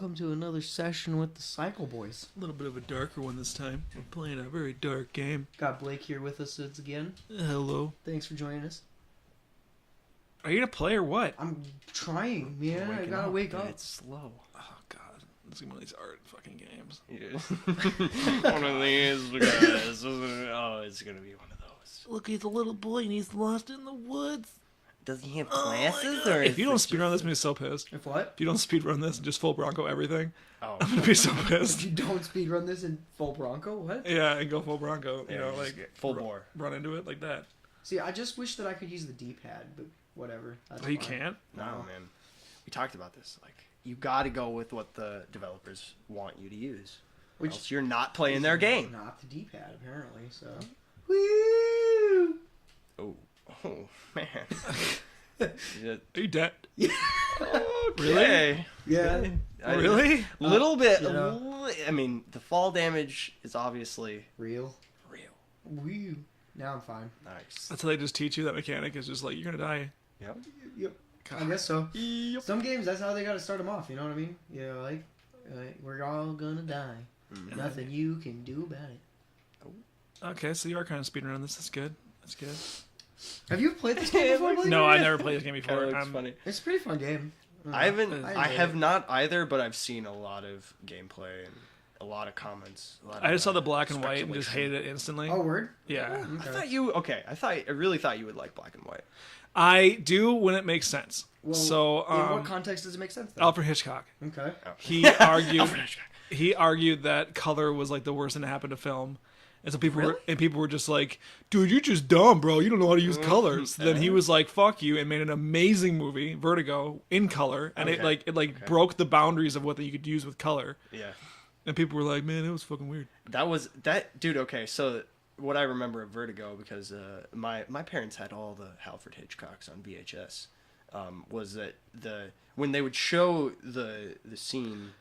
welcome to another session with the Cycle Boys. A little bit of a darker one this time. We're playing a very dark game. Got Blake here with us again. Hello. Thanks for joining us. Are you gonna play or what? I'm trying, man. I gotta wake up. It's slow. Oh god, this is one of these art fucking games. One of these guys. Oh, it's gonna be one of those. Look, he's a little boy and he's lost in the woods. Does he have glasses or? If you don't speedrun this, I'm gonna be so pissed. If what? If you don't speedrun this and just full Bronco everything, Oh, I'm gonna be so If pissed. you don't speedrun this in full Bronco, what? Yeah, and go full Bronco. You know, just like full bore. Run into it like that. See, I just wish that I could use the D-pad, but whatever. That's Oh, you fine. can't? No, man. We talked about this. Like, you got to go with what the developers want you to use. Which Else you're not playing their game. Not the D-pad, apparently. So. Woo! Oh, man. Are you dead? Okay. Yeah. Really? Little bit. Yeah. I mean, the fall damage is obviously Real. real. Woo! Now I'm fine. Nice. That's how they just teach you that mechanic is just like you're gonna die. Yep. Yep. God. I guess so. Yep. Some games, that's how they gotta start them off. You know what I mean? Yeah, like we're all gonna die. Mhm. Nothing you can do about it. Okay, so you are kind of speedrunning this. That's good. That's good. Have you played this game before? Blake? No, I never played this game Kinda before. looks funny. It's a pretty fun game. I haven't. I I enjoyed have it. not either, but I've seen a lot of gameplay and a lot of comments. I just saw the black and white and just hated it instantly. Oh, word? Yeah. I thought you. Okay, I really thought you would like black and white. I do when it makes sense. Well, So, in what context does it make sense? Then? Alfred Hitchcock. Okay. He argued that color was like the worst thing to happen to film. And so people were just like, dude, you're just dumb, bro. You don't know how to use colors. Then he was like, fuck you, and made an amazing movie, Vertigo, in color, and it broke the boundaries of what you could use with color. Yeah, And people were like, man, it was fucking weird. that dude. Okay, so what I remember of Vertigo, because my parents had all the Alfred Hitchcocks on VHS, was that when they would show the scene.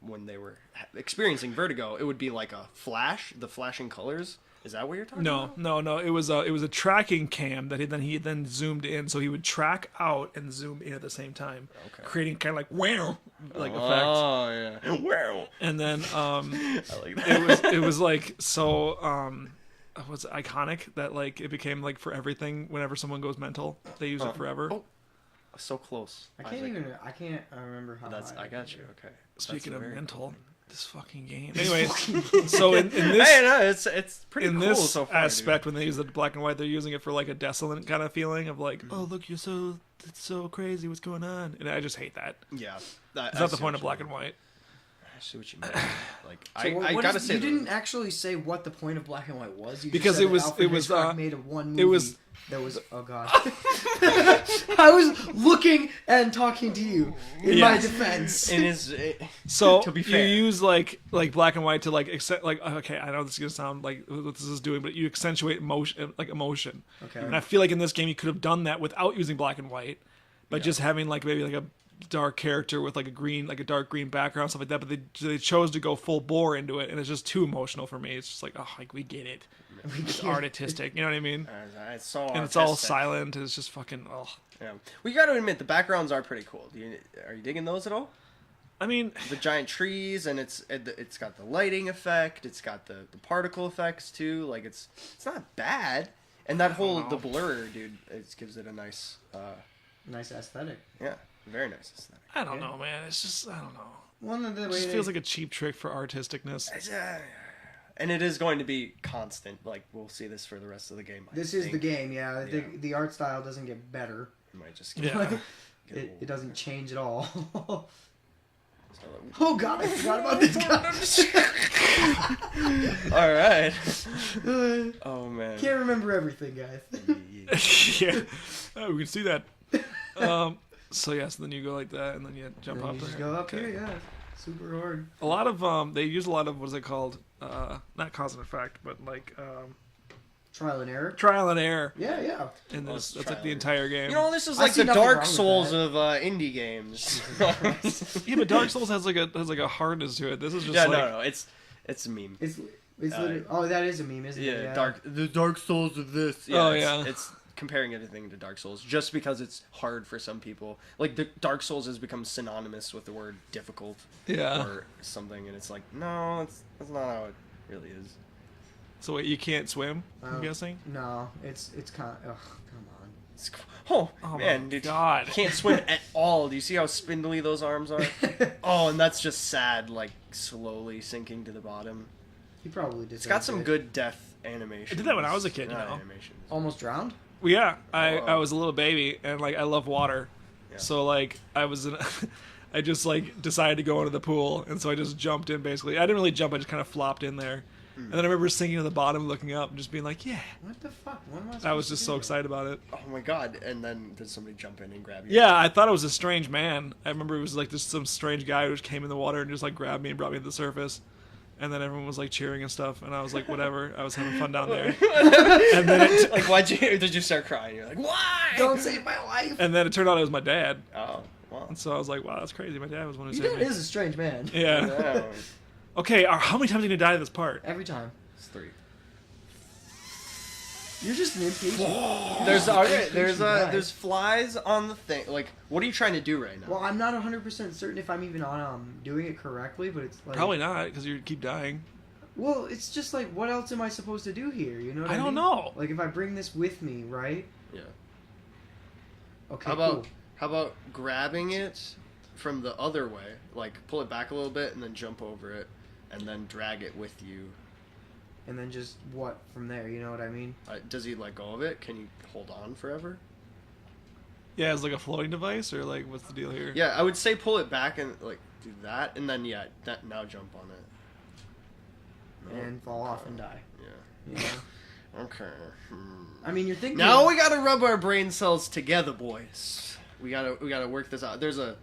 When they were experiencing vertigo, it would be like a flash, the flashing colors. Is that what you're talking about? No. It was a tracking cam that he then zoomed in, so he would track out and zoom in at the same time, creating kind of like wow, like effects. Oh yeah, wow. And then I like that. it was like so was iconic that like it became like for everything. Whenever someone goes mental, they use it forever. Oh, so close. I can't remember how. I got you. Okay. Speaking That's of very mental, cool. this fucking game. Anyway, so in this. Hey, no, it's pretty In cool this so far, aspect, when they use the black and white, they're using it for like a desolate kind of feeling of like, oh look, it's so crazy, what's going on? And I just hate that. dude. Yeah, It's not the point of black and white. I see what you mean. Like, So I gotta say, you didn't actually say what the point of black and white was. You just Because said it that was- Alfred it was, Hitchcock made of one movie. it was- That was oh god. I was looking and talking to you in my Yes. defense. in his. So To be you fair. use like black and white to like okay, I know this is gonna sound like what this is doing, but you accentuate emotion. Okay. And I feel like in this game you could have done that without using black and white, by just having like maybe like a dark character with like a dark green background, stuff like that. But they chose to go full bore into it, and it's just too emotional for me. It's just like, oh, like we get it. It's artistic, you know what I mean? It's so And it's all artistic. silent. It's just fucking. Oh, Yeah. Well, you got to admit the backgrounds are pretty cool. Are you digging those at all? I mean, The giant trees, and it's got the lighting effect. It's got the particle effects too. Like it's not bad. And that whole the blur, dude, it gives it a nice, Nice aesthetic. yeah, very nice aesthetic. I don't know, man. It's just I don't know. One of the It way just they- feels like a cheap trick for artisticness. And it is going to be constant. Like we'll see this for the rest of the game. This is the game, yeah. The art style doesn't get better. It might just Yeah. It doesn't change at all. So, Oh god, I forgot about this guy. all right. Oh man. Can't remember everything, guys. Yeah, we can see that. So yes, then you go like that, and then you jump Then up you there. just go up here, yeah. Super hard. A lot of they use a lot of what is it called? Not cause and effect, but like Trial and error. trial and error. Yeah, yeah. In Oh, this, it's that's trial like the and entire game. You know, this is I like see the nothing wrong Dark with Souls that. of indie games. Yeah, but Dark Souls has like a hardness to it. This is just Yeah, like no, it's a meme. It's literally, oh, that is a meme, isn't it? Yeah, the Dark Souls of this. Yeah, Oh, it's, yeah. it's comparing everything to Dark Souls just because it's hard for some people. Like the Dark Souls has become synonymous with the word difficult or something, and it's like, no, that's not how it really is. So wait, you can't swim? I'm guessing. No, it's kind of. Ugh, come on. Oh man, dude, God. you can't swim at all. Do you see how spindly those arms are? Oh, and that's just sad, like slowly sinking to the bottom. He probably did. It's got some good death animation. I did that when I was a kid, you know. Animations. Almost drowned. Well, yeah, I was a little baby, and like I love water, so like I was in, I just like decided to go into the pool, and so I just jumped in. Basically, I didn't really jump; I just kind of flopped in there, and then I remember sinking to the bottom, looking up, and just being like, "Yeah." What the fuck? What am I was just so excited about it. Oh my god! And then did somebody jump in and grab you? Yeah, I thought it was a strange man. I remember it was like just some strange guy who just came in the water and just like grabbed me and brought me to the surface. And then everyone was like cheering and stuff, and I was like, whatever. I was having fun down there. And then like, did you start crying? You're like, why? Don't save my life. And then it turned out it was my dad. Oh, wow. And so I was like, wow, that's crazy. My dad was one who Your saved dad me. is a strange man. Yeah. Yeah. Okay, how many times are you gonna die in this part? Every time. It's 3. You're just an impatient. There's flies on the thing. Like, what are you trying to do right now? Well, I'm not 100% certain if I'm even on doing it correctly, but it's like Probably not, because you keep dying. Well, it's just like, what else am I supposed to do here? You know what I mean? I don't know. Like, if I bring this with me, right? Yeah. Okay, How about grabbing it from the other way? Like, pull it back a little bit and then jump over it, and then drag it with you. And then just what from there? You know what I mean? Does he let go of it? Can you hold on forever? Yeah, it's like a floating device, or like, what's the deal here? Yeah, I would say pull it back and like do that, and then now jump on it. And fall off and die. Yeah. Yeah. Okay. I mean, you're thinking. Now we gotta rub our brain cells together, boys. We gotta work this out. There's a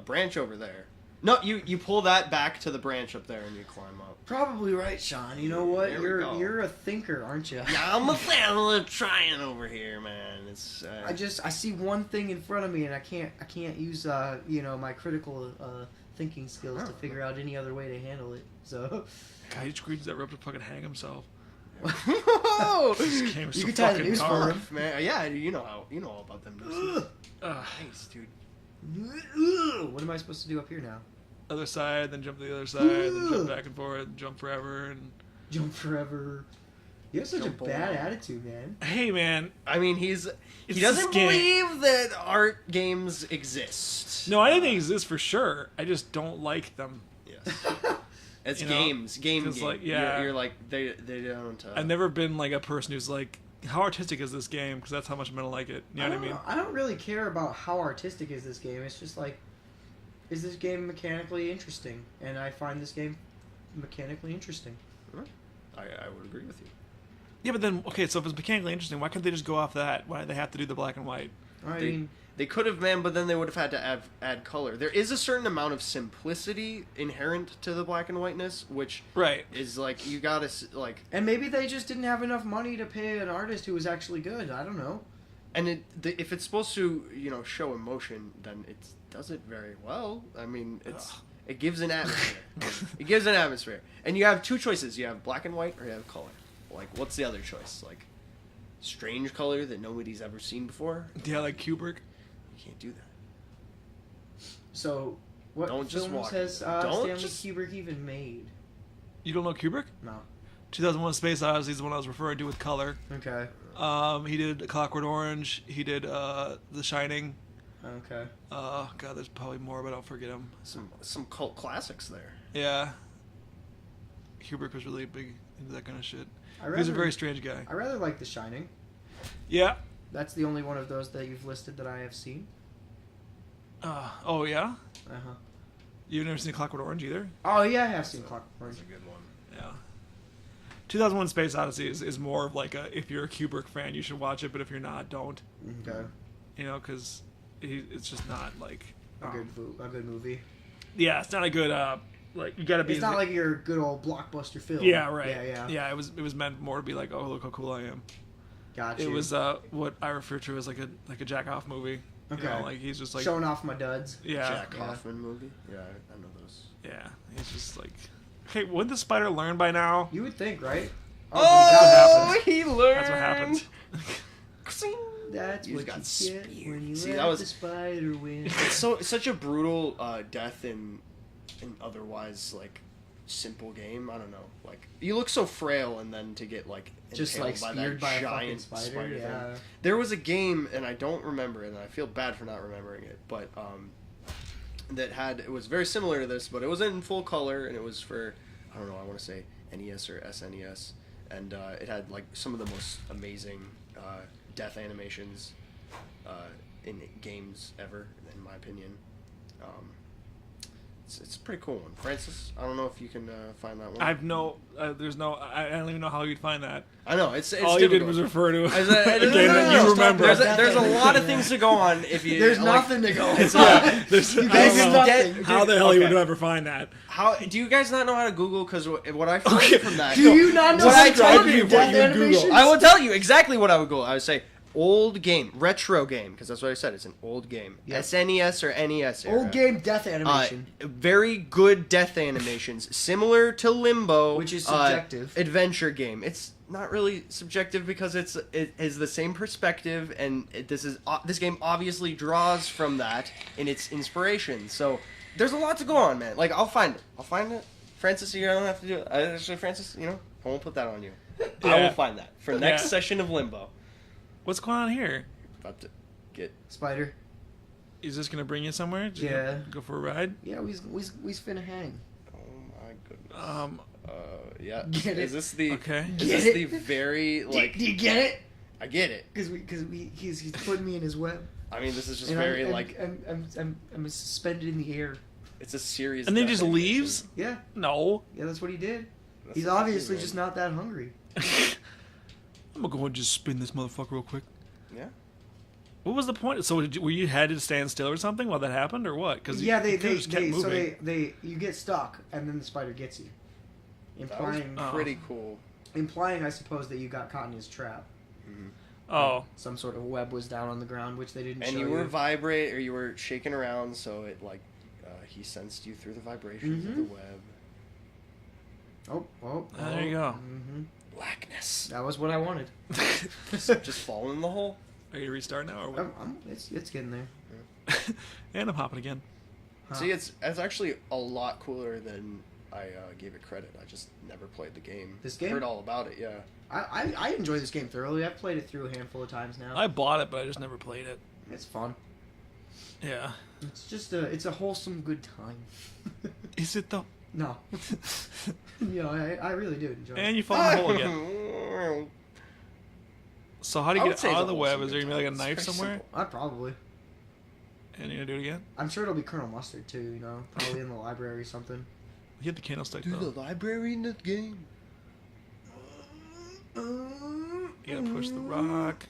branch over there. No, you pull that back to the branch up there and you climb up. Probably right, Sean. You know what? There we go. You're a thinker, aren't you? Yeah, I'm a fan trying over here, man. It's I see one thing in front of me and I can't use my critical thinking skills to figure out any other way to handle it. So. God, he screwed that rope to fucking hang himself. Whoa! This game is You so can tie the fucking noose for hard. him. Man, yeah, you know all about them nooses. Nice, dude. What am I supposed to do up here now? Other side, then jump to the other side, then jump back and forth, jump forever, and... Jump forever. You have such Jump a bad around. attitude, man. Hey, man. I mean, he doesn't believe that art games exist. No, I think they exist for sure. I just don't like them. Yes. It's You know, games. like, yeah. You're like, they don't... I've never been like a person who's like, how artistic is this game? Because that's how much I'm gonna like it. You know what I mean? I don't really care about how artistic is this game. It's just like, is this game mechanically interesting? And I find this game mechanically interesting. I would agree with you. Yeah, but then, okay, so if it's mechanically interesting, why couldn't they just go off that? Why do they have to do the black and white? I mean, They could have, man, but then they would have had to add color. There is a certain amount of simplicity inherent to the black and whiteness, which Right. is like, you gotta, like... and maybe they just didn't have enough money to pay an artist who was actually good. I don't know. And if it's supposed to, show emotion, then it does it very well. I mean, it gives an atmosphere. It gives an atmosphere. And you have two choices. You have black and white or you have color. Like, what's the other choice? Like, strange color that nobody's ever seen before? Yeah, like Kubrick. You can't do that. So, what Don't just films walk has into it. Don't Stanley just- Kubrick even made? You don't know Kubrick? No. 2001: Space Odyssey is the one I was referring to with color. Okay. He did Clockwork Orange. He did The Shining. Okay. God, there's probably more, but I'll forget them. Some cult classics there. Yeah. Kubrick was really big into that kind of shit. I He's a very strange guy. I rather like The Shining. Yeah. That's the only one of those that you've listed that I have seen. Oh, yeah? Uh-huh. You've never seen Clockwork Orange either? Oh, yeah, I have seen Clockwork Orange. That's a good one. Yeah. 2001: Space Odyssey is more of like if you're a Kubrick fan, you should watch it, but if you're not, don't. Okay. Because it's just not like... A good movie. Yeah, it's not a good... you gotta be... It's not like your good old blockbuster film. Yeah, right. Yeah. Yeah, it was meant more to be like, oh, look how cool I am. Gotcha. It was what I refer to as like a jack-off movie. Okay. Like he's just like... showing off my duds. Yeah. Jack Hoffman movie? Yeah, I know those. Yeah, he's just like... Hey, wouldn't the spider learn by now? You would think, right? Oh, happens. he learned! That's what happens. That's You what got you get speared. when you See, let that was- the spider win. It's such a brutal death in otherwise like simple game. I don't know. Like you look so frail, and then to get like Just impaled like by speared that by a giant fucking spider. thing. Yeah. There was a game, and I don't remember it, and I feel bad for not remembering it, but it was very similar to this, but it was in full color, and it was for, I don't know, I want to say NES or SNES, and it had like some of the most amazing death animations in games ever, in my opinion. It's a pretty cool one. Francis, I don't know if you can find that one. I don't even know how you'd find that. I know it's All you did was refer to a As game that you remember. There's a lot of things to go on if you. There's like, nothing to go. There's, I don't I don't know nothing. how the hell you Okay. would ever find that. How do you guys not know how to Google? Because what I found Okay. from that. Do you not know What how I to told type you, in death what you Google. animations? I will tell you exactly what I would Google. I would say old game, retro game, because that's what I said. It's an old game. Yep. SNES or NES era. Old game death animation. Very good death animations, similar to Limbo, Which is subjective. Adventure game. It's not really subjective because it is the same perspective, and this game obviously draws from that in its inspiration. So there's a lot to go on, man. Like I'll find it. Francis, you don't have to do it. Actually, Francis, I won't put that on you. I Yeah. will find that for next Yeah. session of Limbo. What's going on here? About to get. Spider. Is this gonna bring you somewhere? Just Yeah. Go for a ride. Yeah, we finna hang. Oh my goodness. Yeah. Get Is it? this the? Okay. Is Get this it? the very like? Do you get it? I get it. Because he's putting me in his web. I mean, this is just And very I'm, like I'm suspended in the air. it's a series. And then death he just animation. leaves? Yeah, No. yeah, that's what he did. That's He's what obviously he just did. not that hungry. I'm gonna go and just spin this motherfucker real quick. Yeah. What was the point? So were you had to stand still or something while that happened, or what? Because Yeah, you could've just kept so moving. you get stuck and then the spider gets you, That was implying pretty cool. I suppose that you got caught in his trap. Oh, Some sort of web was down on the ground, which they didn't And show you were you were shaking around, so it like he sensed you through the vibrations of the Mhm. web. Oh, there you go. Mm-hmm. Blackness. That was what I wanted. Just fall in the hole. Are you to restart now, or what? It's getting there. And I'm hopping again. Huh. See, it's actually a lot cooler than I gave it credit. I just never played the game. This game? Heard all about it. Yeah. I enjoy this game thoroughly. I've played it through a handful of times now. I bought it, but I just never played it. It's fun. Yeah. It's just it's a wholesome good time. Is it though? No. I really do enjoy And it. you fall in the hole again. So how do I you would get say out it's of the a web? wholesome Is there gonna be like a good knife time. It's very somewhere? simple. I probably. And you're gonna do it again? I'm sure it'll be Colonel Mustard too, probably in the library or something. You hit the candlestick Do though. the library in the game. You gotta push the rock.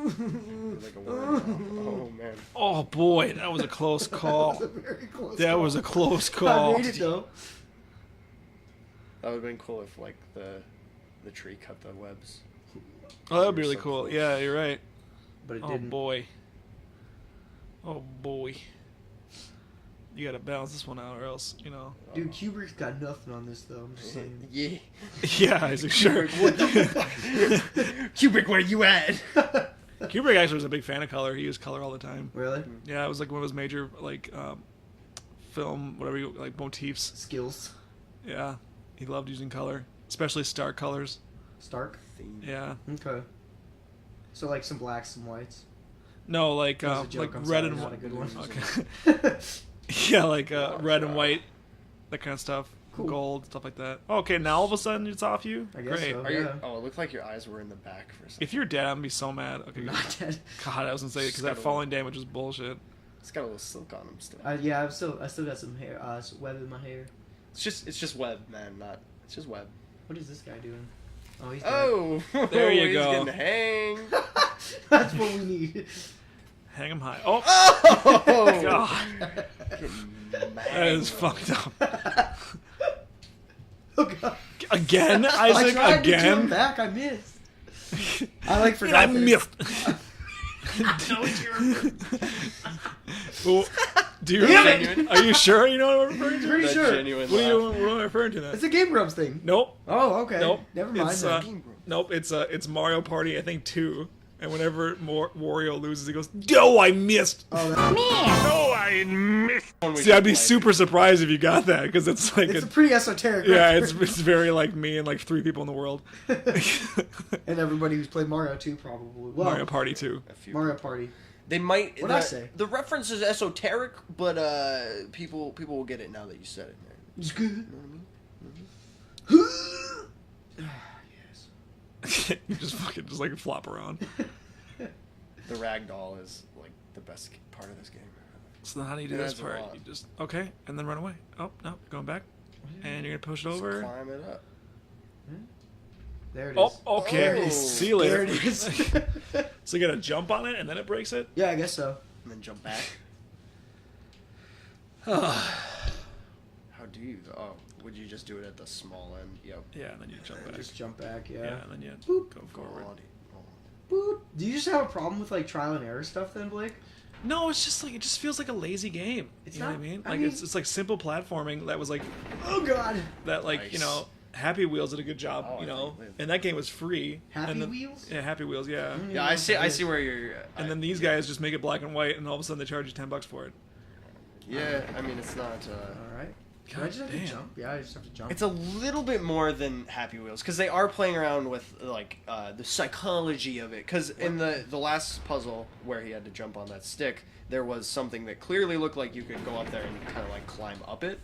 Like a word. Oh man. Oh boy, that was a close call. That was a very close That call. was a close I call. made it though. That would have been cool if like the tree cut the webs. Oh, that'd be You're really so cool. close. Yeah, you're right. But it Oh didn't. boy. Oh boy. You gotta balance this one out, or else, Dude, Kubrick's got nothing on this though. I'm just saying. Yeah. Yeah, Isaac, sure. What the fuck? Kubrick, where you at? Kubrick actually was a big fan of color. He used color all the time. Really? Yeah, it was like one of his major film, whatever you like, motifs. Skills. Yeah, he loved using color, especially stark colors. Stark. Yeah. Okay. So like some blacks, some whites. No, like That was a joke, I'm red sorry, and not white. a good one. Okay. Yeah, like red and white, that kind of stuff. Cool. Gold, stuff like that. Okay, now all of a sudden it's off you. I guess Great. so. Are you? Yeah. Oh, it looked like your eyes were in the back for a second. If you're dead, I'm gonna be so mad. Okay, good. Not dead. God, I was gonna say because that Scuttle. falling damage was bullshit. It's got a little silk on him still. Yeah, I still got some hair, some web in my hair. It's just web, man. It's just web. What is this guy doing? Oh, he's dead. Oh, There you he's go. getting hang. That's what we need. Hang him high. Oh, Oh, God, Getting that is mad. fucked up. Oh god. Again, I Isaac. tried to turn Again. back. I missed. I like I forgot. that- missed. Well, do you Damn it. Are you sure you know what I'm referring to? Pretty That sure. genuine What are laugh. you referring to? That? It's a Game Grumps thing. Nope. Oh, okay. Nope. Never mind. It's, then. Nope. It's Mario Party. I think 2, And whenever Wario loses, he goes, "No, I missed." Oh, No, I missed. When we See, I'd be play. super surprised if you got that because it's like it's a pretty esoteric. yeah, reference. it's very like me and like 3 people in the world. And everybody who's played Mario 2 probably. Well, Mario Party 2. A few. Mario Party. They might. What'd I say? The reference is esoteric, but people will get it now that you said it, man. It's good. You know what I mean? Yes. You just fucking just like flop around. The ragdoll is like the best part of this game. So then how do you do It this adds a part? lot. You just okay, and then run away. Oh no, going back, and you're gonna push it Just over. climb it up. There it is. Oh, okay. There it Oh, is. See you later. There it is. So you gotta jump on it and then it breaks it. Yeah, I guess so. And then jump back. How do you? Oh, would you just do it at the small end? Yep. Yeah, and then you jump back. Just jump back, Yeah, yeah. and then you Boop. go forward. Boop. Do you just have a problem with like trial and error stuff then, Blake? No, it's just like it just feels like a lazy game. It's You know not- what I mean? I Like mean- it's like simple platforming that was like Oh God. that like Nice. you know Happy Wheels did a good job. Oh, you I know, think and that game was free. Happy and then, Wheels? Yeah, Happy Wheels. Yeah. Yeah, I see where you're. And then these guys just make it black and white, and all of a sudden they charge you $10 for it. Yeah, I mean it's not. All right. Do I God just have damn. to jump? Yeah, I just have to jump. It's a little bit more than Happy Wheels because they are playing around with like the psychology of it. Because in the last puzzle where he had to jump on that stick, there was something that clearly looked like you could go up there and kind of like climb up it,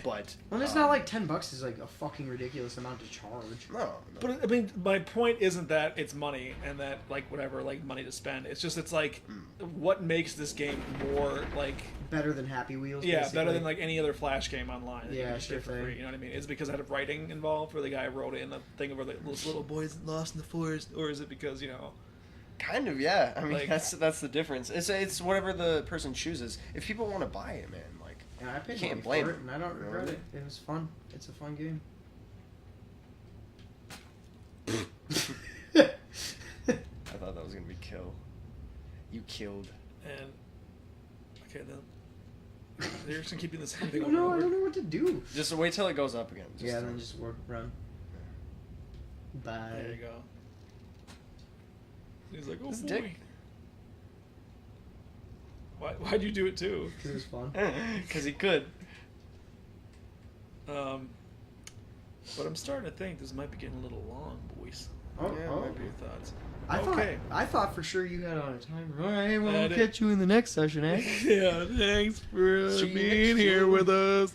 but Well, it's not like $10 is like a fucking ridiculous amount to charge. no. But I mean, my point isn't that it's money and that like whatever like money to spend. It's just it's like what makes this game more like Better than Happy Wheels. yeah basically. better than like any other Flash game online. That you Yeah, can just get sure for free. thing. You know what I mean? Is it because it had writing involved, where the guy wrote it in the thing where this little boy's lost in the forest, or is it because you know? Kind of, yeah. I mean, Like- that's the difference. It's whatever the person chooses. If people want to buy it, man, like And I paid You can't money blame for it, them. and I don't You know regret what I it. It was fun. It's a fun game. I thought that was gonna be kill. You killed. And okay then. They're just gonna keep doing the same I thing don't over know. I and don't over. know what to do. Just wait till it goes up again. Yeah, then just run. Bye. There you go. He's like, oh This boy. dick. Why'd you do it too? It was fun. Because he could. But I'm starting to think this might be getting a little long, boys. Oh, Yeah, oh. it might be. Your thoughts? I Okay. thought for sure you had on a timer. All right, well, I we'll did. catch you in the next session, eh? Yeah, thanks for See you being next here time. with us.